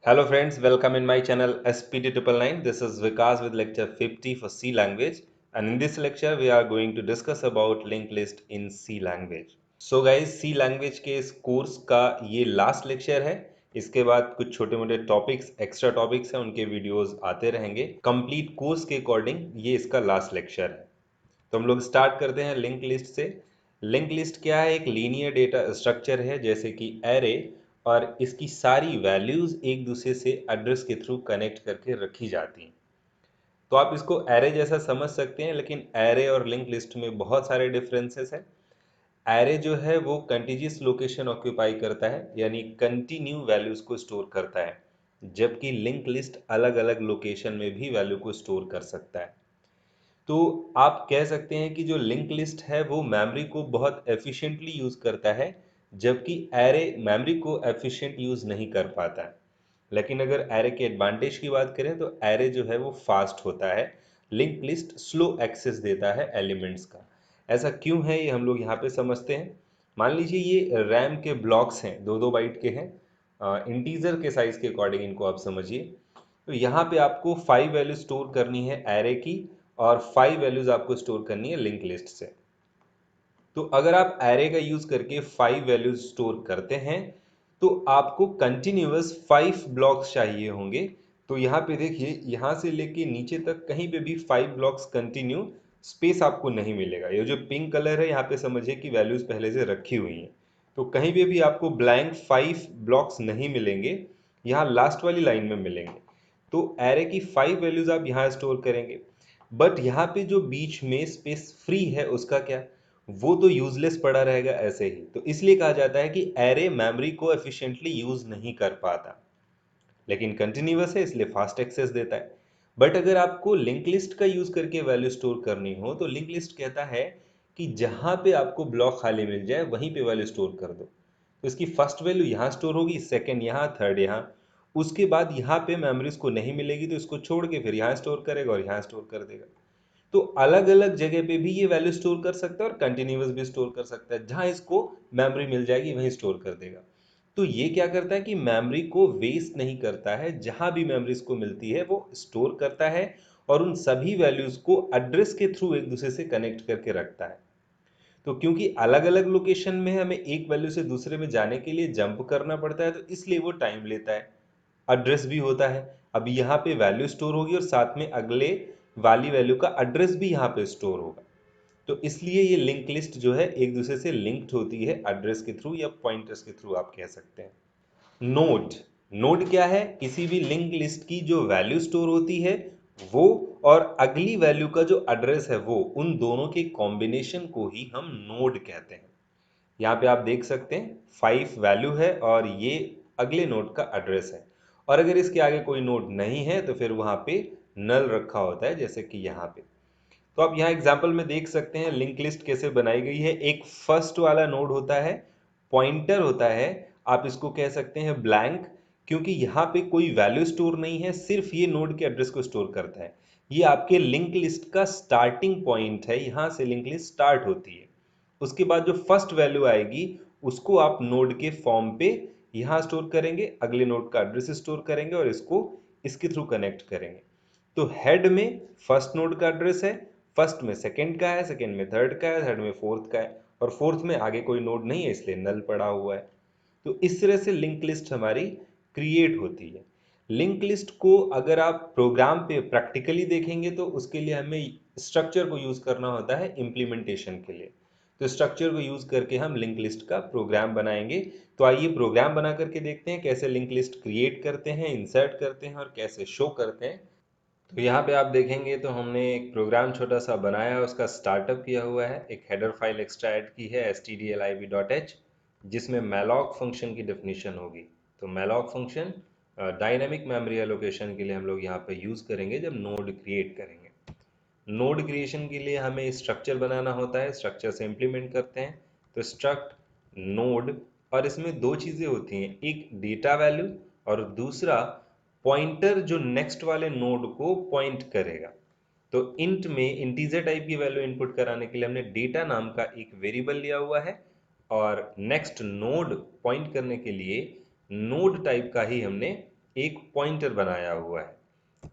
Hello friends, welcome in my channel SPT999. This is Vikas with lecture 50 for C language, and in this lecture we are going to discuss about linked list in C language. So guys, C language के इस course का ये last lecture है। इसके बाद कुछ छोटे मोटे टॉपिक्स, एक्स्ट्रा टॉपिक्स हैं, उनके वीडियोस आते रहेंगे। कंप्लीट कोर्स के अकॉर्डिंग ये इसका लास्ट लेक्चर है। तो हम लोग स्टार्ट करते हैं लिंक लिस्ट से। लिंक लिस्ट क्या है? एक लीनियर डेटा स्ट्रक्चर है, जैसे कि एरे, और इसकी सारी वैल्यूज एक दूसरे से एड्रेस के थ्रू कनेक्ट करके रखी जाती हैं। तो आप इसको एरे जैसा समझ सकते हैं, लेकिन एरे और लिंक लिस्ट में बहुत सारे डिफरेंसेस हैं। एरे जो है वो कंटिन्यूअस लोकेशन ऑक्यूपाई करता है, यानी कंटिन्यू वैल्यूज को स्टोर करता है, जबकि लिंक लिस्ट अलग अलग लोकेशन में भी वैल्यू को स्टोर कर सकता है। तो आप कह सकते हैं कि जो लिंक लिस्ट है वो मेमोरी को बहुत एफिशिएंटली यूज़ करता है, जबकि एरे मेमोरी को एफिशिएंट यूज़ नहीं कर पाता है। लेकिन अगर एरे के एडवांटेज की बात करें तो एरे जो है वो फास्ट होता है, लिंक लिस्ट स्लो एक्सेस देता है एलिमेंट्स का। ऐसा क्यों है ये हम लोग यहाँ पे समझते हैं। मान लीजिए ये रैम के ब्लॉक्स हैं, 2-2 बाइट के हैं, इंटीजर के साइज के अकॉर्डिंग इनको आप समझिए। तो यहाँ पे आपको 5 वैल्यू स्टोर करनी है एरे की, और 5 वैल्यूज आपको स्टोर करनी है लिंक लिस्ट से। तो अगर आप एरे का यूज करके 5 वैल्यूज स्टोर करते हैं तो आपको कंटिन्यूअस 5 ब्लॉक्स चाहिए होंगे। तो यहाँ पे देखिए, यहाँ से लेके नीचे तक कहीं पे भी 5 ब्लॉक्स कंटिन्यू स्पेस आपको नहीं मिलेगा। ये जो पिंक कलर है, यहाँ पे समझिए कि वैल्यूज पहले से रखी हुई हैं। तो कहीं पे भी आपको ब्लैंक 5 ब्लॉक्स नहीं मिलेंगे, यहाँ लास्ट वाली लाइन में मिलेंगे। तो एरे की 5 वैल्यूज आप यहाँ स्टोर करेंगे, बट यहाँ पे जो बीच में स्पेस फ्री है उसका क्या? वो तो यूजलेस पड़ा रहेगा ऐसे ही। तो इसलिए कहा जाता है कि एरे मेमोरी को एफिशिएंटली यूज नहीं कर पाता, लेकिन कंटिन्यूअस है इसलिए फास्ट एक्सेस देता है। बट अगर आपको लिंक लिस्ट का यूज करके वैल्यू स्टोर करनी हो तो लिंक लिस्ट कहता है कि जहां पे आपको ब्लॉक खाली मिल जाए वहीं पे वैल्यू स्टोर कर दो। तो इसकी फर्स्ट वैल्यू यहाँ स्टोर होगी, सेकेंड यहाँ, थर्ड यहाँ। उसके बाद यहाँ पे मेमोरीज को नहीं मिलेगी तो इसको छोड़ के फिर यहाँ स्टोर करेगा और यहाँ स्टोर कर देगा। तो अलग अलग जगह पे भी ये वैल्यू स्टोर कर सकता है और कंटिन्यूअस भी स्टोर कर सकता है। जहां इसको मेमोरी मिल जाएगी वहीं स्टोर कर देगा। तो ये क्या करता है कि मेमोरी को वेस्ट नहीं करता है, जहां भी मेमोरीज को मिलती है वो स्टोर करता है, और उन सभी वैल्यूज को एड्रेस के थ्रू एक दूसरे से कनेक्ट करके रखता है। तो क्योंकि अलग अलग लोकेशन में हमें एक वैल्यू से दूसरे में जाने के लिए जंप करना पड़ता है, तो इसलिए वो टाइम लेता है। एड्रेस भी होता है, अब यहाँ पे वैल्यू स्टोर होगी और साथ में अगले वाली वैल्यू का एड्रेस भी यहाँ पे स्टोर होगा। तो इसलिए ये लिंक लिस्ट जो है एक दूसरे से लिंक्ड होती है एड्रेस के थ्रू या पॉइंटर्स के थ्रू, आप कह सकते हैं। नोड, नोड क्या है? किसी भी लिंक लिस्ट की जो वैल्यू स्टोर होती है वो, और अगली वैल्यू का जो एड्रेस है वो, उन दोनों के कॉम्बिनेशन को ही हम नोड कहते हैं। यहाँ पे आप देख सकते हैं 5 वैल्यू है और ये अगले नोड का एड्रेस है, और अगर इसके आगे कोई नोड नहीं है तो फिर वहाँ पे नल रखा होता है, जैसे कि यहाँ पे। तो आप यहाँ एग्जाम्पल में देख सकते हैं लिंक लिस्ट कैसे बनाई गई है। एक फर्स्ट वाला नोड होता है, पॉइंटर होता है, आप इसको कह सकते हैं ब्लैंक, क्योंकि यहाँ पे कोई वैल्यू स्टोर नहीं है, सिर्फ ये नोड के एड्रेस को स्टोर करता है। ये आपके लिंक लिस्ट का स्टार्टिंग पॉइंट है, यहाँ से लिंक लिस्ट स्टार्ट होती है। उसके बाद जो फर्स्ट वैल्यू आएगी उसको आप नोड के फॉर्म पे यहाँ स्टोर करेंगे, अगले नोड का एड्रेस स्टोर करेंगे और इसको इसके थ्रू कनेक्ट करेंगे। तो हेड में फर्स्ट नोड का एड्रेस है, फर्स्ट में सेकंड का है, सेकंड में थर्ड का है, थर्ड में फोर्थ का है, और फोर्थ में आगे कोई नोड नहीं है इसलिए नल पड़ा हुआ है। तो इस तरह से लिंक लिस्ट हमारी क्रिएट होती है। लिंक लिस्ट को अगर आप प्रोग्राम पे प्रैक्टिकली देखेंगे तो उसके लिए हमें स्ट्रक्चर को यूज करना होता है इम्प्लीमेंटेशन के लिए। तो स्ट्रक्चर को यूज करके हम लिंक लिस्ट का प्रोग्राम बनाएंगे। तो आइए प्रोग्राम बना करके देखते हैं कैसे लिंक लिस्ट क्रिएट करते हैं, इंसर्ट करते हैं और कैसे शो करते हैं। तो यहाँ पे आप देखेंगे तो हमने एक प्रोग्राम छोटा सा बनाया है, उसका स्टार्टअप किया हुआ है। एक हेडर फाइल एक्स्ट्रा ऐड की है stdlib.h, जिसमें malloc फंक्शन की डेफिनेशन होगी। तो malloc function dynamic memory allocation के लिए हम लोग यहाँ पे यूज़ करेंगे जब नोड क्रिएट करेंगे। नोड क्रिएशन के लिए हमें स्ट्रक्चर बनाना होता है, स्ट्रक्चर से इम्प्लीमेंट करते हैं। तो स्ट्रक्ट नोड, और इसमें दो चीज़ें होती हैं, एक डेटा वैल्यू और दूसरा पॉइंटर जो नेक्स्ट वाले नोड को पॉइंट करेगा। तो इंट में इंटीजर टाइप की वैल्यू इनपुट कराने के लिए हमने डेटा नाम का एक वेरिएबल लिया हुआ है, और नेक्स्ट नोड पॉइंट करने के लिए नोड टाइप का ही हमने एक पॉइंटर बनाया हुआ है।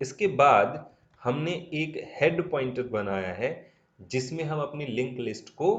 इसके बाद हमने एक हेड पॉइंटर बनाया है जिसमें हम अपनी लिंक लिस्ट को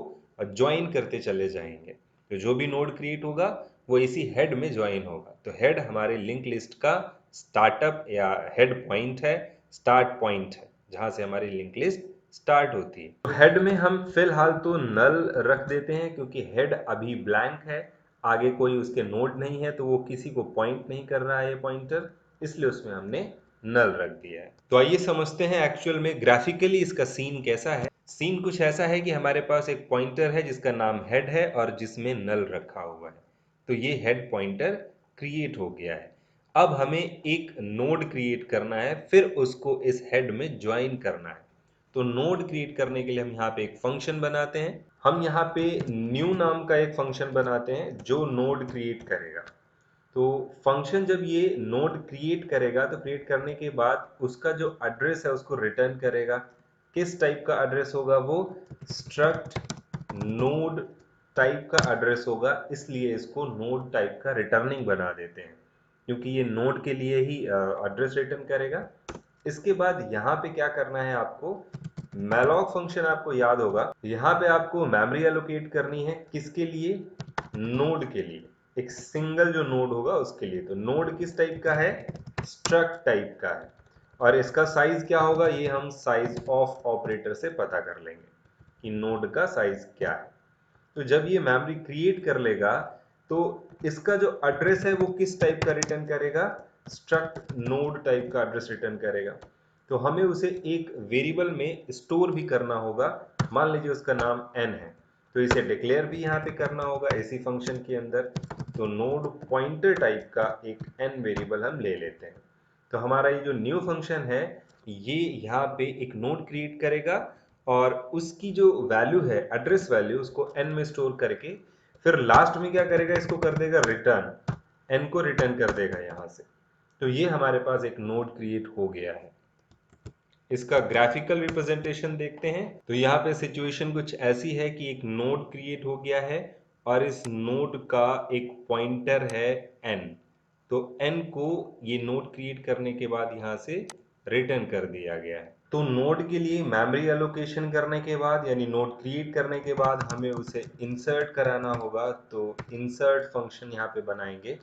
ज्वाइन करते चले जाएंगे। तो जो भी नोड क्रिएट होगा वो इसी हेड में ज्वाइन होगा। तो हेड हमारे लिंक लिस्ट का स्टार्टअप या हेड पॉइंट है, स्टार्ट पॉइंट है, जहां से हमारी लिंक लिस्ट स्टार्ट होती है। तो हेड में हम फिलहाल तो नल रख देते हैं क्योंकि हेड अभी ब्लैंक है, आगे कोई उसके नोड नहीं है, तो वो किसी को पॉइंट नहीं कर रहा है ये पॉइंटर, इसलिए उसमें हमने नल रख दिया है। तो आइए समझते हैं एक्चुअल में ग्राफिकली इसका सीन कैसा है। सीन कुछ ऐसा है कि हमारे पास एक पॉइंटर है जिसका नाम हेड है और जिसमें नल रखा हुआ है। तो ये हेड पॉइंटर क्रिएट हो गया है। अब हमें एक नोड क्रिएट करना है, फिर उसको इस हेड में ज्वाइन करना है। तो नोड क्रिएट करने के लिए हम यहाँ पे एक फंक्शन बनाते हैं। हम यहाँ पे न्यू नाम का एक फंक्शन बनाते हैं जो नोड क्रिएट करेगा। तो फंक्शन जब ये नोड क्रिएट करेगा तो क्रिएट करने के बाद उसका जो एड्रेस है उसको रिटर्न करेगा। किस टाइप का एड्रेस होगा वो? स्ट्रक्ट नोड टाइप का एड्रेस होगा, इसलिए इसको नोड टाइप का रिटर्निंग बना देते हैं क्योंकि ये नोड के लिए ही एड्रेस रिटर्न करेगा। इसके बाद यहाँ पे क्या करना है आपको? मैलॉक फंक्शन आपको याद होगा, यहाँ पे आपको मेमोरी एलोकेट करनी है। किसके लिए? नोड के लिए, एक सिंगल जो नोड होगा उसके लिए। तो नोड किस टाइप का है? स्ट्रक्ट टाइप का है। और इसका साइज क्या होगा ये हम साइज ऑफ ऑपरेटर से पता कर लेंगे कि नोड का साइज क्या है। तो जब ये मेमोरी क्रिएट कर लेगा तो इसका जो एड्रेस है वो किस टाइप का रिटर्न करेगा? स्ट्रक्ट नोड टाइप का एड्रेस रिटर्न करेगा। तो हमें उसे एक वेरिएबल में स्टोर भी करना होगा। मान लीजिए उसका नाम n है, तो इसे डिक्लेयर भी यहाँ पे करना होगा इसी फंक्शन के अंदर। तो नोड पॉइंटर टाइप का एक n वेरिएबल हम ले लेते हैं। तो हमारा ये जो न्यू फंक्शन है ये यहाँ पे एक नोड क्रिएट करेगा और उसकी जो वैल्यू है एड्रेस वैल्यू उसको n में स्टोर करके फिर लास्ट में क्या करेगा? इसको कर देगा रिटर्न, n को रिटर्न कर देगा यहाँ से। तो ये हमारे पास एक नोड क्रिएट हो गया है। इसका ग्राफिकल रिप्रेजेंटेशन देखते हैं। तो यहाँ पे सिचुएशन कुछ ऐसी है कि एक नोड क्रिएट हो गया है और इस नोड का एक पॉइंटर है n। तो n को ये नोड क्रिएट करने के बाद यहाँ से रिटर्न कर दिया गया है। तो नोड के लिए मेमोरी एलोकेशन करने के बाद यानी नोड क्रिएट करने के बाद हमें उसे इंसर्ट कराना होगा। तो इंसर्ट फंक्शन यहाँ पे बनाएंगे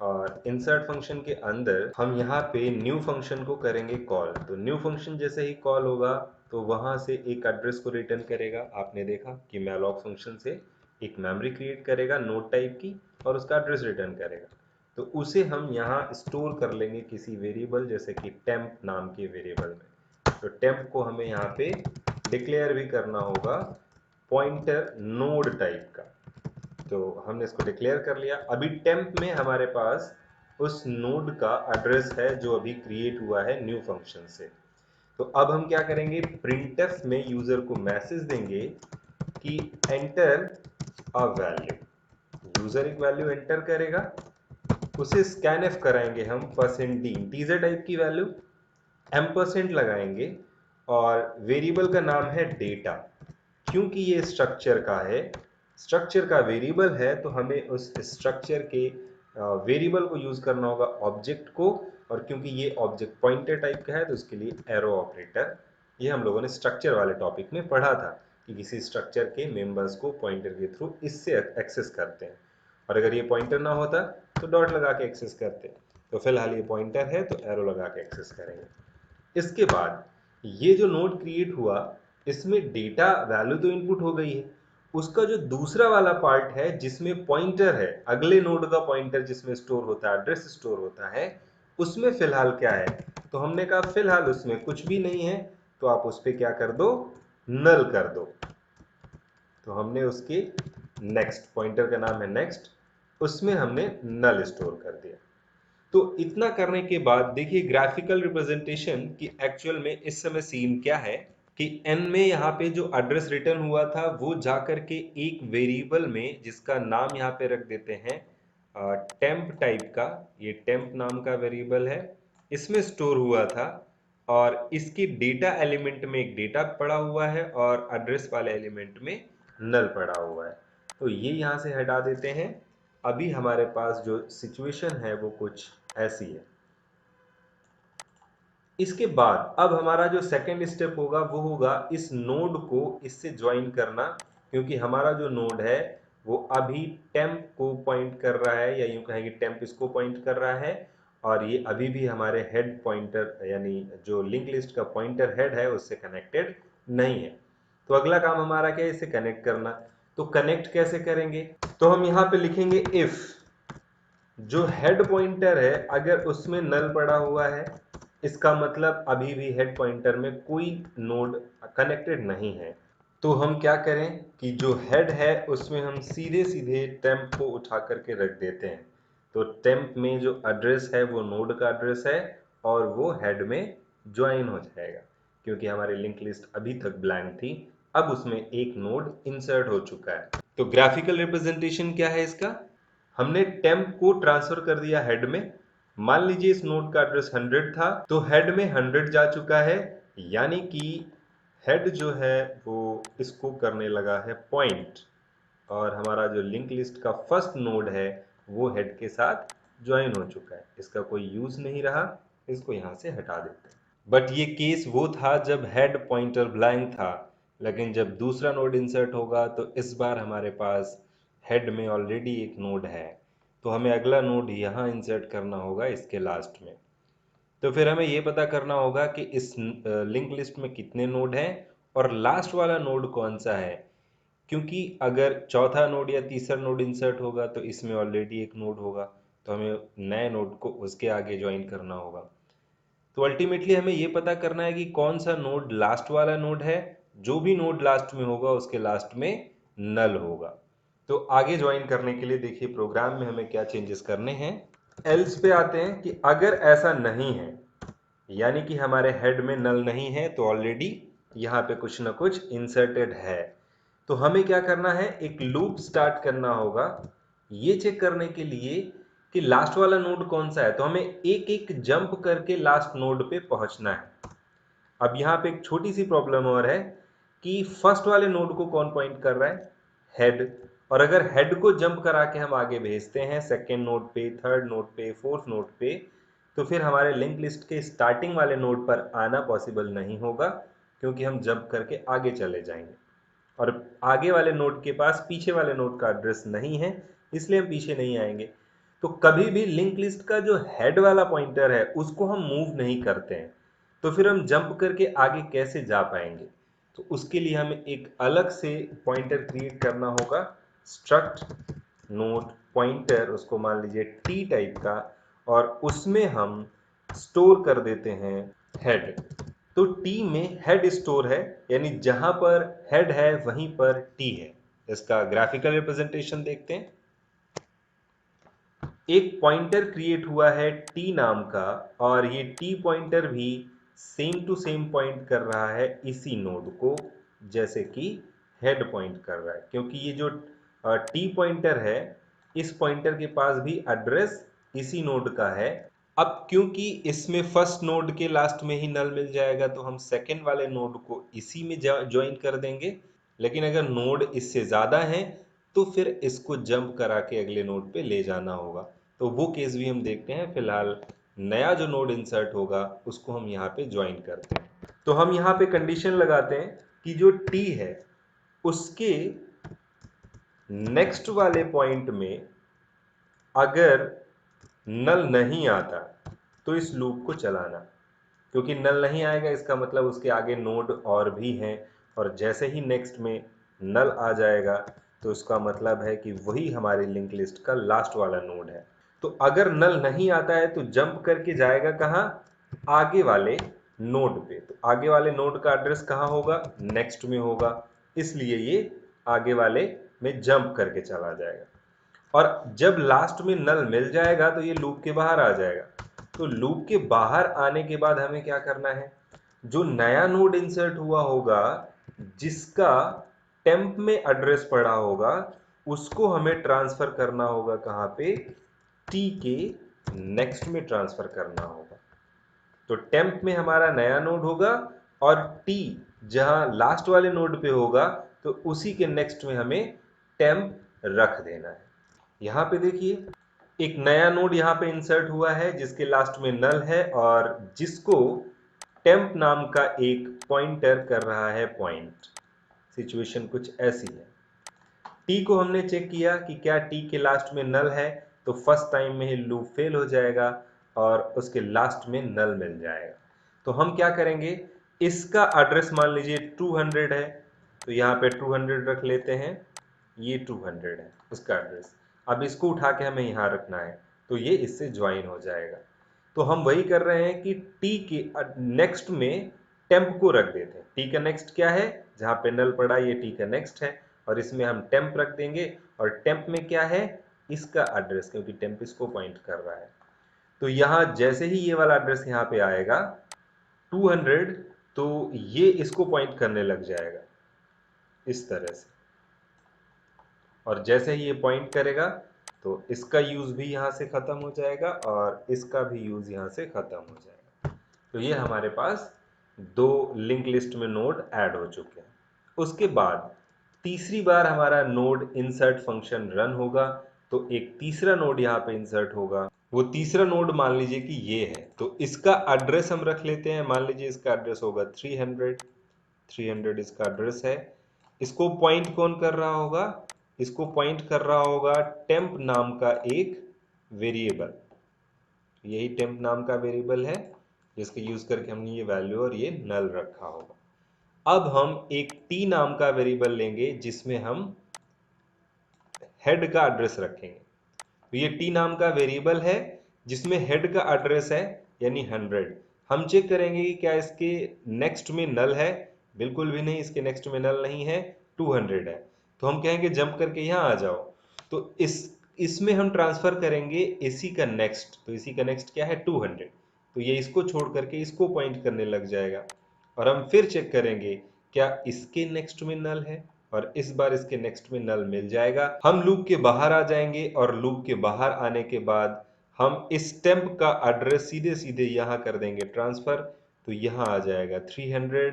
और इंसर्ट फंक्शन के अंदर हम यहाँ पे न्यू फंक्शन को करेंगे कॉल। तो न्यू फंक्शन जैसे ही कॉल होगा तो वहां से एक एड्रेस को रिटर्न करेगा। आपने देखा कि मैलॉक फंक्शन से एक मेमोरी क्रिएट करेगा नोड टाइप की और उसका एड्रेस रिटर्न करेगा। तो उसे हम यहाँ स्टोर कर लेंगे किसी वेरिएबल जैसे कि टेम्प नाम के वेरिएबल में। तो टेम्प को हमें यहाँ पे डिक्लेयर भी करना होगा पॉइंटर नोड टाइप का। तो हमने इसको डिक्लेयर कर लिया। अभी टेम्प में हमारे पास उस नोड का एड्रेस है जो अभी क्रिएट हुआ है न्यू फंक्शन से। तो अब हम क्या करेंगे? प्रिंटफ में यूजर को मैसेज देंगे कि एंटर अ वैल्यू। यूजर एक वैल्यू एंटर करेगा, उसे स्कैनफ कराएंगे हम %d इंटीजर टाइप की वैल्यू, एम्परसेंट लगाएंगे और वेरिएबल का नाम है डेटा। क्योंकि ये स्ट्रक्चर का है, स्ट्रक्चर का वेरिएबल है, तो हमें उस स्ट्रक्चर के वेरिएबल को यूज करना होगा ऑब्जेक्ट को। और क्योंकि ये ऑब्जेक्ट पॉइंटर टाइप का है तो उसके लिए एरो ऑपरेटर। ये हम लोगों ने स्ट्रक्चर वाले टॉपिक में पढ़ा था कि किसी स्ट्रक्चर के मेंबर्स को पॉइंटर के थ्रू इससे एक्सेस करते हैं और अगर ये पॉइंटर ना होता तो डॉट लगा के एक्सेस करते। तो फिलहाल ये पॉइंटर है तो एरो लगा के एक्सेस करेंगे। इसके बाद ये जो नोड क्रिएट हुआ इसमें डेटा वैल्यू तो इनपुट हो गई है, उसका जो दूसरा वाला पार्ट है जिसमें पॉइंटर है, अगले नोड का पॉइंटर जिसमें स्टोर होता है, एड्रेस स्टोर होता है, उसमें फिलहाल क्या है? तो हमने कहा फिलहाल उसमें कुछ भी नहीं है, तो आप उस पर क्या कर दो? नल कर दो। तो हमने उसके नेक्स्ट पॉइंटर का नाम है नेक्स्ट, उसमें हमने नल स्टोर कर दिया। तो इतना करने के बाद देखिए ग्राफिकल रिप्रेजेंटेशन कि एक्चुअल में इस समय सीन क्या है कि n में यहाँ पे जो एड्रेस रिटर्न हुआ था वो जाकर के एक वेरिएबल में जिसका नाम यहाँ पे रख देते हैं टेम्प टाइप का, ये टेम्प नाम का वेरिएबल है, इसमें स्टोर हुआ था। और इसकी डेटा एलिमेंट में एक डेटा पड़ा हुआ है और एड्रेस वाले एलिमेंट में नल पड़ा हुआ है। तो ये यहाँ से हटा देते हैं। अभी हमारे पास जो सिचुएशन है वो कुछ ऐसी है। इसके बाद अब हमारा जो सेकंड स्टेप होगा वो होगा इस नोड को इससे ज्वाइन करना, क्योंकि हमारा जो नोड है वो अभी टेम्प को पॉइंट कर रहा है, या यूं कहें कि टेम्प इसको पॉइंट कर रहा है, और ये अभी भी हमारे हेड पॉइंटर यानी जो लिंक लिस्ट का पॉइंटर हेड है उससे कनेक्टेड नहीं है। तो अगला काम हमारा क्या है, इसे कनेक्ट करना। तो कनेक्ट कैसे करेंगे, तो हम यहाँ पे लिखेंगे इफ जो हेड पॉइंटर है अगर उसमें नल पड़ा हुआ है, इसका मतलब अभी भी हेड पॉइंटर में कोई नोड कनेक्टेड नहीं है। तो हम क्या करें कि जो हेड है उसमें हम सीधे सीधे टेम्प को उठा करके रख देते हैं। तो टेम्प में जो एड्रेस है वो नोड का एड्रेस है और वो हेड में ज्वाइन हो जाएगा, क्योंकि हमारी लिंक लिस्ट अभी तक ब्लैंक थी, अब उसमें एक नोड इंसर्ट हो चुका है। तो ग्राफिकल रिप्रेजेंटेशन क्या है इसका, हमने टेम्प को ट्रांसफर कर दिया हेड में। मान लीजिए इस नोड का एड्रेस 100 था, तो हेड में 100 जा चुका है, यानी कि हेड जो है वो इसको करने लगा है पॉइंट, और हमारा जो लिंक लिस्ट का फर्स्ट नोड है वो हेड के साथ ज्वाइन हो चुका है। इसका कोई यूज नहीं रहा, इसको यहां से हटा देते हैं। बट ये केस वो था जब हेड पॉइंटर ब्लैंक था, लेकिन जब दूसरा नोड इंसर्ट होगा तो इस बार हमारे पास हेड में ऑलरेडी एक नोड है, तो हमें अगला नोड यहाँ इंसर्ट करना होगा इसके लास्ट में। तो फिर हमें ये पता करना होगा कि इस लिंक लिस्ट में कितने नोड हैं और लास्ट वाला नोड कौन सा है, क्योंकि अगर चौथा नोड या तीसरा नोड इंसर्ट होगा तो इसमें ऑलरेडी एक नोड होगा, तो हमें नए नोड को उसके आगे ज्वाइन करना होगा। तो अल्टीमेटली हमें ये पता करना है कि कौन सा नोड लास्ट वाला नोड है, जो भी नोड लास्ट में होगा उसके लास्ट में नल होगा। तो आगे ज्वाइन करने के लिए देखिए प्रोग्राम में हमें क्या चेंजेस करने हैं। एल्स पे आते हैं कि अगर ऐसा नहीं है, यानी कि हमारे हेड में नल नहीं है, तो ऑलरेडी यहाँ पे कुछ ना कुछ इंसर्टेड है। तो हमें क्या करना है, एक लूप स्टार्ट करना होगा ये चेक करने के लिए कि लास्ट वाला नोड कौन सा है। तो हमें एक एक जंप करके लास्ट नोड पे पहुंचना है। अब यहाँ पे एक छोटी सी प्रॉब्लम और है कि फर्स्ट वाले नोड को कौन पॉइंट कर रहा है, हेड। और अगर हेड को जंप करा के हम आगे भेजते हैं सेकेंड नोड पे, थर्ड नोड पे, फोर्थ नोड पे, तो फिर हमारे लिंक लिस्ट के स्टार्टिंग वाले नोड पर आना पॉसिबल नहीं होगा, क्योंकि हम जंप करके आगे चले जाएंगे और आगे वाले नोड के पास पीछे वाले नोड का एड्रेस नहीं है, इसलिए हम पीछे नहीं आएंगे। तो कभी भी लिंक लिस्ट का जो हेड वाला पॉइंटर है उसको हम मूव नहीं करते हैं, तो फिर हम जंप करके आगे कैसे जा पाएंगे। तो उसके लिए हमें एक अलग से पॉइंटर क्रिएट करना होगा, स्ट्रक्ट नोड पॉइंटर, उसको मान लीजिए टी टाइप का, और उसमें हम स्टोर कर देते हैं हेड। तो टी में हेड स्टोर है, यानी जहां पर हेड है वहीं पर टी है। इसका ग्राफिकल रिप्रेजेंटेशन देखते हैं। एक पॉइंटर क्रिएट हुआ है टी नाम का, और ये टी पॉइंटर भी सेम टू सेम पॉइंट कर रहा है इसी नोड को, जैसे कि हेड पॉइंट कर रहा है, क्योंकि ये जो टी पॉइंटर है इस पॉइंटर के पास भी एड्रेस इसी नोड का है। अब क्योंकि इसमें फर्स्ट नोड के लास्ट में ही नल मिल जाएगा, तो हम सेकेंड वाले नोड को इसी में ज्वाइन कर देंगे। लेकिन अगर नोड इससे ज़्यादा है तो फिर इसको जंप करा के अगले नोड पे ले जाना होगा। तो वो केस भी हम देखते हैं। फिलहाल नया जो नोड इंसर्ट होगा उसको हम यहाँ पे ज्वाइन करते हैं। तो हम यहाँ पे कंडीशन लगाते हैं कि जो टी है उसके नेक्स्ट वाले पॉइंट में अगर नल नहीं आता तो इस लूप को चलाना, क्योंकि नल नहीं आएगा इसका मतलब उसके आगे नोड और भी हैं, और जैसे ही नेक्स्ट में नल आ जाएगा तो इसका मतलब है कि वही हमारी लिंक लिस्ट का लास्ट वाला नोड है। तो अगर नल नहीं आता है तो जंप करके जाएगा कहाँ, आगे वाले नोड पे। तो आगे वाले नोड का एड्रेस कहाँ होगा, नेक्स्ट में होगा, इसलिए ये आगे वाले में जंप करके चला जाएगा। और जब लास्ट में नल मिल जाएगा तो ये लूप के बाहर आ जाएगा। तो लूप के बाहर आने के बाद हमें क्या करना है, जो नया नोड इंसर्ट हुआ होगा जिसका टेम्प में एड्रेस पड़ा होगा उसको हमें ट्रांसफर करना होगा कहाँ पे, टी के नेक्स्ट में ट्रांसफर करना होगा। तो टेम्प में हमारा नया नोड होगा और टी जहां लास्ट वाले नोड पे होगा तो उसी के नेक्स्ट में हमें टेम्प रख देना है। यहाँ पे देखिए एक नया नोड यहाँ पे इंसर्ट हुआ है जिसके लास्ट में नल है और जिसको टेम्प नाम का एक पॉइंटर कर रहा है पॉइंट। सिचुएशन कुछ ऐसी है। टी को हमने चेक किया कि क्या टी के लास्ट में नल है, तो फर्स्ट टाइम में ही लूप फेल हो जाएगा और उसके लास्ट में नल मिल जाएगा। तो हम क्या करेंगे, इसका एड्रेस मान लीजिए 200 है, तो यहाँ पे 200 रख लेते हैं, ये 200 है उसका एड्रेस। अब इसको उठा के हमें यहाँ रखना है, तो ये इससे ज्वाइन हो जाएगा। तो हम वही कर रहे हैं कि टी के नेक्स्ट में टेम्प को रख देते हैं। टी का नेक्स्ट क्या है, जहाँ पे नल पड़ा ये टी का नेक्स्ट है, और इसमें हम टेम्प रख देंगे। और टेम्प में क्या है, इसका एड्रेस, क्योंकि टेम्प इसको पॉइंट कर रहा है। तो यहाँ जैसे ही ये वाला एड्रेस यहाँ पे आएगा 200, तो ये इसको पॉइंट करने लग जाएगा इस तरह से। और जैसे ही ये पॉइंट करेगा तो इसका यूज भी यहाँ से खत्म हो जाएगा और इसका भी यूज यहाँ से खत्म हो जाएगा। तो ये हमारे पास दो लिंक लिस्ट में नोड ऐड हो चुके हैं। उसके बाद तीसरी बार हमारा नोड इंसर्ट फंक्शन रन होगा, तो एक तीसरा नोड यहाँ पे इंसर्ट होगा। वो तीसरा नोड मान लीजिए कि ये है, तो इसका एड्रेस हम रख लेते हैं। मान लीजिए इसका एड्रेस होगा 300 इसका एड्रेस है। इसको पॉइंट कौन कर रहा होगा, इसको पॉइंट कर रहा होगा टेम्प नाम का एक वेरिएबल। यही टेम्प नाम का वेरिएबल है जिसके यूज करके हमने ये वैल्यू और ये नल रखा होगा। अब हम एक टी नाम का वेरिएबल लेंगे जिसमें हम हेड का एड्रेस रखेंगे। तो ये टी नाम का वेरिएबल है जिसमें हेड का एड्रेस है यानी 100। हम चेक करेंगे कि क्या इसके नेक्स्ट में नल है, बिल्कुल भी नहीं, इसके नेक्स्ट में नल नहीं है, 200 है। तो हम कहेंगे जंप करके यहाँ आ जाओ। तो इसमें हम ट्रांसफर करेंगे इसी का नेक्स्ट। तो इसी का नेक्स्ट क्या है, 200। तो ये इसको छोड़ करके इसको पॉइंट करने लग जाएगा। और हम फिर चेक करेंगे क्या इसके नेक्स्ट में नल है, और इस बार इसके नेक्स्ट में नल मिल जाएगा। हम लूप के बाहर आ जाएंगे और लूप के बाहर आने के बाद हम इस टेम्प का एड्रेस सीधे सीधे यहाँ कर देंगे ट्रांसफर। तो यहाँ आ जाएगा 300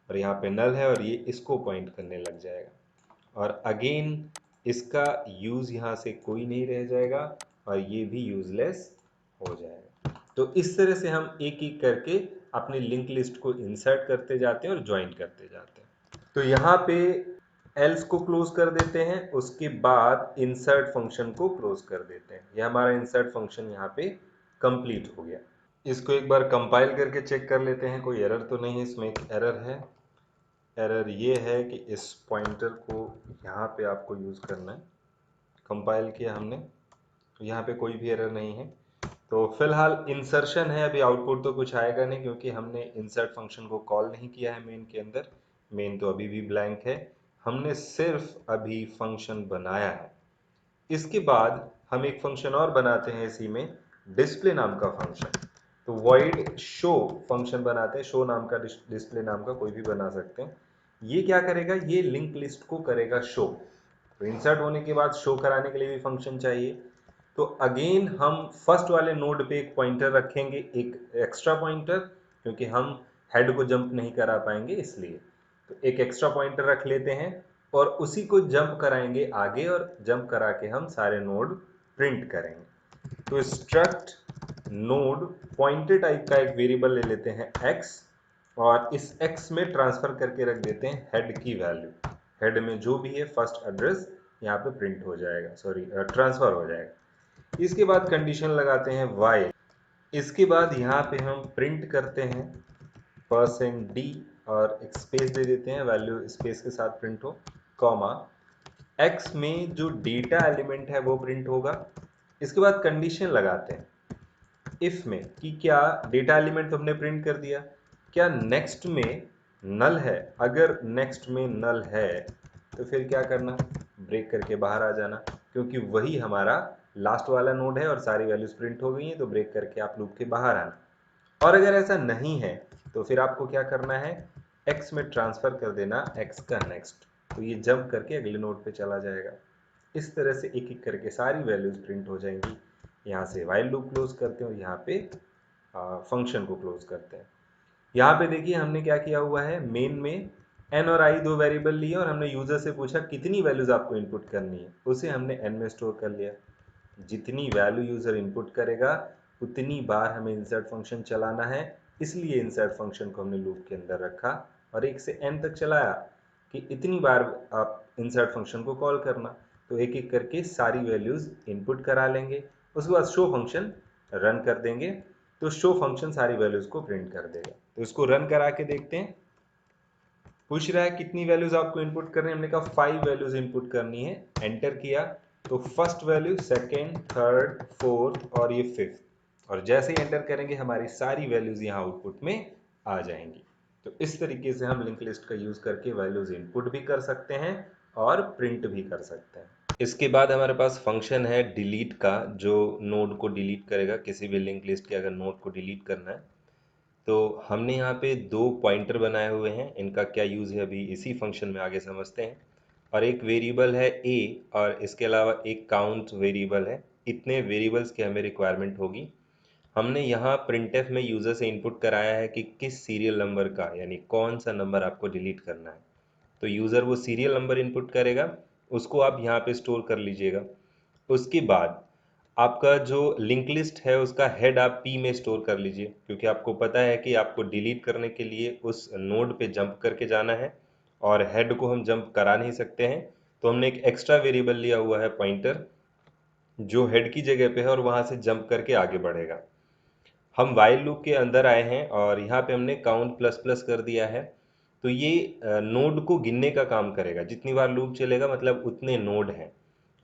और यहाँ पे नल है और ये इसको पॉइंट करने लग जाएगा। और अगेन इसका यूज यहाँ से कोई नहीं रह जाएगा और ये भी यूजलेस हो जाएगा। तो इस तरह से हम एक एक करके अपनी लिंक लिस्ट को इंसर्ट करते जाते हैं और ज्वाइन करते जाते हैं। तो यहाँ पे एल्स को क्लोज कर देते हैं, उसके बाद इंसर्ट फंक्शन को क्लोज कर देते हैं। यह हमारा इंसर्ट फंक्शन यहाँ पे कंप्लीट हो गया। इसको एक बार कंपाइल करके चेक कर लेते हैं, कोई एरर तो नहीं है। इसमें एक एरर है, एरर ये है कि इस पॉइंटर को यहाँ पे आपको यूज करना है। कंपाइल किया हमने, तो यहाँ पे कोई भी एरर नहीं है। तो फिलहाल इंसर्शन है, अभी आउटपुट तो कुछ आएगा नहीं क्योंकि हमने इंसर्ट फंक्शन को कॉल नहीं किया है मेन के अंदर। मेन तो अभी भी ब्लैंक है, हमने सिर्फ अभी फंक्शन बनाया है। इसके बाद हम एक फंक्शन और बनाते हैं इसी में, डिस्प्ले नाम का फंक्शन। तो वॉइड शो फंक्शन बनाते हैं, शो नाम का, डिस्प्ले नाम का कोई भी बना सकते हैं। ये क्या करेगा, ये लिंक लिस्ट को करेगा शो। तो इंसर्ट होने के बाद शो कराने के लिए भी फंक्शन चाहिए। तो अगेन हम फर्स्ट वाले नोड पे एक पॉइंटर रखेंगे, एक एक्स्ट्रा पॉइंटर, क्योंकि हम हेड को जंप नहीं करा पाएंगे इसलिए। तो एक एक्स्ट्रा पॉइंटर रख लेते हैं और उसी को जंप कराएंगे आगे, और जंप करा के हम सारे नोड प्रिंट करेंगे। तो स्ट्रक्ट नोड पॉइंटर टाइप का एक वेरिएबल ले लेते हैं x, और इस x में ट्रांसफर करके रख देते हैं हेड की वैल्यू। हेड में जो भी है फर्स्ट एड्रेस यहाँ पे प्रिंट हो जाएगा, सॉरी ट्रांसफर हो जाएगा। इसके बाद कंडीशन लगाते हैं वाइल। इसके बाद यहाँ पे हम प्रिंट करते हैं %d और एक स्पेस दे देते हैं, वैल्यू स्पेस के साथ प्रिंट हो, कॉमा x में जो डेटा एलिमेंट है वो प्रिंट होगा। इसके बाद कंडीशन लगाते हैं इफ में कि क्या डेटा एलिमेंट तो हमने प्रिंट कर दिया, क्या नेक्स्ट में नल है। अगर नेक्स्ट में नल है तो फिर क्या करना, ब्रेक करके बाहर आ जाना, क्योंकि वही हमारा लास्ट वाला नोड है और सारी वैल्यूज प्रिंट हो गई हैं। तो ब्रेक करके आप लूप के बाहर आना। और अगर ऐसा नहीं है तो फिर आपको क्या करना है, x में ट्रांसफर कर देना x का नेक्स्ट। तो ये जंप करके अगले नोड पे चला जाएगा। इस तरह से एक एक करके सारी वैल्यूज प्रिंट हो जाएंगी। यहाँ से वाइल लूप क्लोज करते हैं और यहाँ पे फंक्शन को क्लोज करते हैं। यहाँ पे देखिए हमने क्या किया हुआ है, मेन में n और i दो वेरिएबल लिए और हमने यूजर से पूछा कितनी वैल्यूज आपको इनपुट करनी है, उसे हमने n में स्टोर कर लिया। जितनी वैल्यू यूजर इनपुट करेगा उतनी बार हमें इंसर्ट फंक्शन चलाना है, इसलिए इंसर्ट फंक्शन को हमने लूप के अंदर रखा और 1 से n तक चलाया कि इतनी बार आप इंसर्ट फंक्शन को कॉल करना। तो एक एक करके सारी वैल्यूज इनपुट करा लेंगे, उसके बाद शो फंक्शन रन कर देंगे, तो शो फंक्शन सारी वैल्यूज को प्रिंट कर देगा। तो इसको रन करा के देखते हैं। पूछ रहा है कितनी वैल्यूज आपको इनपुट करनी है, हमने कहा 5 वैल्यूज इनपुट करनी है। एंटर किया तो first value, second, third, fourth और ये फिफ्थ, और जैसे ही एंटर करेंगे हमारी सारी वैल्यूज यहाँ आउटपुट में आ जाएंगी। तो इस तरीके से हम लिंक लिस्ट का यूज करके वैल्यूज इनपुट भी कर सकते हैं और प्रिंट भी कर सकते हैं। इसके बाद हमारे पास फंक्शन है डिलीट का, जो नोड को डिलीट करेगा। किसी भी लिंक लिस्ट के अगर नोड को डिलीट करना है तो हमने यहाँ पे 2 पॉइंटर बनाए हुए हैं। इनका क्या यूज़ है अभी इसी फंक्शन में आगे समझते हैं। और एक वेरिएबल है a और इसके अलावा एक काउंट वेरिएबल है। इतने वेरिएबल्स की हमें रिक्वायरमेंट होगी। हमने यहाँ प्रिंटफ में यूज़र से इनपुट कराया है कि किस सीरियल नंबर का, यानी कौन सा नंबर आपको डिलीट करना है। तो यूज़र वो सीरियल नंबर इनपुट करेगा, उसको आप यहाँ पे स्टोर कर लीजिएगा। उसके बाद आपका जो लिंक लिस्ट है उसका हेड आप p में स्टोर कर लीजिए, क्योंकि आपको पता है कि आपको डिलीट करने के लिए उस नोड पे जंप करके जाना है और हेड को हम जंप करा नहीं सकते हैं। तो हमने एक एक्स्ट्रा वेरिएबल लिया हुआ है पॉइंटर, जो हेड की जगह पे है और वहां से जंप करके आगे बढ़ेगा। हम वाइल लूप के अंदर आए हैं और यहाँ पे हमने काउंट प्लस प्लस कर दिया है। तो ये नोड को गिनने का काम करेगा, जितनी बार लूप चलेगा मतलब उतने नोड हैं,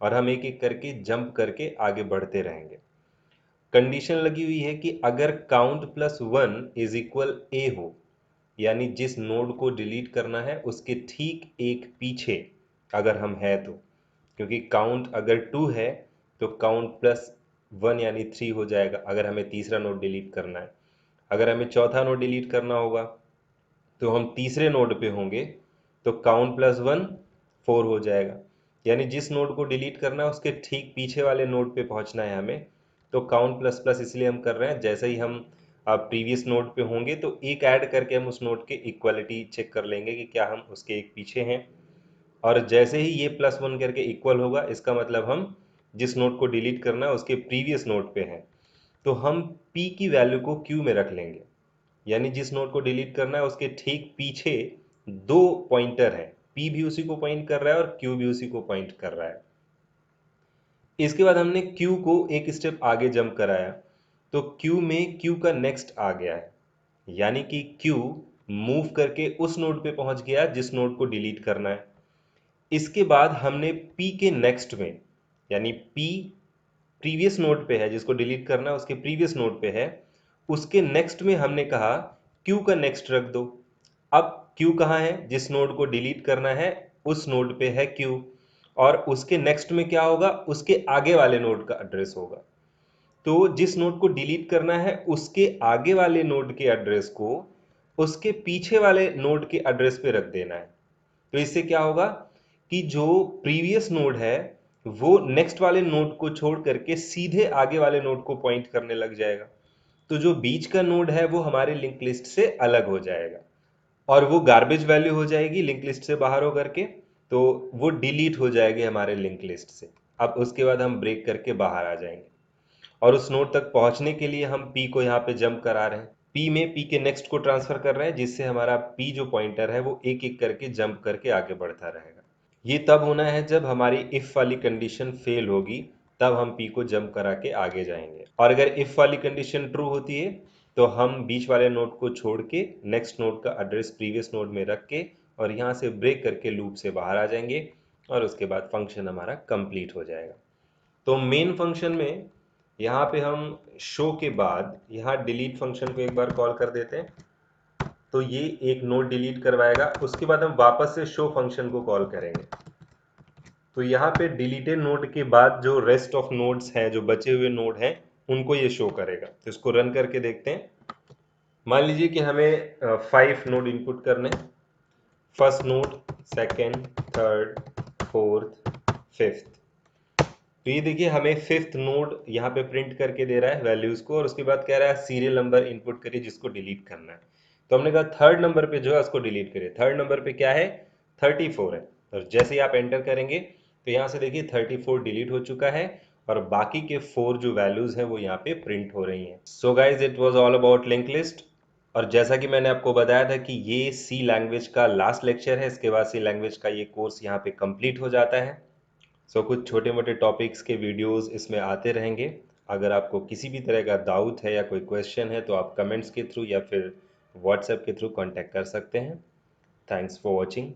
और हम एक एक करके जंप करके आगे बढ़ते रहेंगे। कंडीशन लगी हुई है कि अगर काउंट प्लस 1 इज इक्वल ए हो, यानी जिस नोड को डिलीट करना है उसके ठीक एक पीछे अगर हम हैं तो, क्योंकि काउंट अगर 2 है तो काउंट प्लस 1 यानी 3 हो जाएगा अगर हमें तीसरा नोड डिलीट करना है। अगर हमें चौथा नोड डिलीट करना होगा तो हम तीसरे नोड पे होंगे, तो काउंट प्लस 1 4 हो जाएगा। यानी जिस नोड को डिलीट करना है उसके ठीक पीछे वाले नोड पे पहुंचना है हमें। तो काउंट प्लस प्लस इसलिए हम कर रहे हैं, जैसे ही हम प्रीवियस नोड पे होंगे तो एक ऐड करके हम उस नोड के इक्वलिटी चेक कर लेंगे कि क्या हम उसके एक पीछे हैं। और जैसे ही ये प्लस 1 करके इक्वल होगा, इसका मतलब हम जिस नोड को डिलीट करना है उसके प्रीवियस नोड पे हैं। तो हम p की वैल्यू को q में रख लेंगे, यानी जिस नोड को डिलीट करना है उसके ठीक पीछे 2 पॉइंटर हैं, p भी उसी को पॉइंट कर रहा है और q भी उसी को पॉइंट कर रहा है। इसके बाद हमने q को एक स्टेप आगे जंप कराया, तो q में q का नेक्स्ट आ गया है, यानी कि q मूव करके उस नोड पे पहुंच गया जिस नोड को डिलीट करना है। इसके बाद हमने p के नेक्स्ट में, यानी p प्रीवियस नोड पे है जिसको डिलीट करना है उसके प्रीवियस नोड पे है, उसके नेक्स्ट में हमने कहा q का नेक्स्ट रख दो। अब q कहाँ है, जिस नोड को डिलीट करना है उस नोड पे है q, और उसके नेक्स्ट में क्या होगा, उसके आगे वाले नोड का एड्रेस होगा। तो जिस नोड को डिलीट करना है उसके आगे वाले नोड के एड्रेस को उसके पीछे वाले नोड के एड्रेस पे रख देना है। तो इससे क्या होगा कि जो प्रीवियस नोड है वो नेक्स्ट वाले नोड को छोड़ करके सीधे आगे वाले नोड को पॉइंट करने लग जाएगा। तो जो बीच का नोड है वो हमारे लिंक लिस्ट से अलग हो जाएगा और वो गार्बेज वैल्यू हो जाएगी लिंक लिस्ट से बाहर हो करके, तो वो डिलीट हो जाएगी हमारे लिंक लिस्ट से। अब उसके बाद हम ब्रेक करके बाहर आ जाएंगे और उस नोड तक पहुंचने के लिए हम p को यहाँ पे जंप करा रहे हैं। p में p के नेक्स्ट को ट्रांसफर कर रहे हैं, जिससे हमारा p जो पॉइंटर है वो एक एक करके जंप करके आगे बढ़ता रहेगा। ये तब होना है जब हमारी इफ वाली कंडीशन फेल होगी, तब हम p को जंप करा के आगे जाएंगे। और अगर इफ वाली कंडीशन ट्रू होती है तो हम बीच वाले नोड को छोड़ के नेक्स्ट नोड का एड्रेस प्रीवियस नोड में रख के और यहाँ से ब्रेक करके लूप से बाहर आ जाएंगे और उसके बाद फंक्शन हमारा कंप्लीट हो जाएगा। तो मेन फंक्शन में यहाँ पे हम शो के बाद यहाँ डिलीट फंक्शन को एक बार कॉल कर देते हैं, तो ये एक नोड डिलीट करवाएगा। उसके बाद हम वापस से शो फंक्शन को कॉल करेंगे, तो यहाँ पे डिलीटेड नोड के बाद जो रेस्ट ऑफ नोड्स हैं, जो बचे हुए नोड हैं, उनको ये शो करेगा। तो इसको रन करके देखते हैं। मान लीजिए कि हमें 5 नोड इनपुट करने, first node, second, third, fourth, fifth. तो ये देखिए हमें फिफ्थ नोड यहाँ पे प्रिंट करके दे रहा है वैल्यूज को, और उसके बाद कह रहा है सीरियल नंबर इनपुट करिए जिसको डिलीट करना है। तो हमने कहा थर्ड नंबर पे जो है उसको डिलीट करिए। थर्ड नंबर पे क्या है, 34 है। और जैसे ही आप एंटर करेंगे तो यहाँ से देखिए 34 डिलीट हो चुका है और बाकी के 4 जो वैल्यूज हैं वो यहाँ पे प्रिंट हो रही हैं। So guys it was all about link list. और जैसा कि मैंने आपको बताया था कि ये सी लैंग्वेज का लास्ट लेक्चर है, इसके बाद सी लैंग्वेज का ये कोर्स यहाँ पे कंप्लीट हो जाता है। सो कुछ छोटे मोटे टॉपिक्स के वीडियोस इसमें आते रहेंगे। अगर आपको किसी भी तरह का डाउट है या कोई क्वेश्चन है तो आप कमेंट्स के थ्रू या फिर व्हाट्सएप के थ्रू कांटेक्ट कर सकते हैं। Thanks for watching.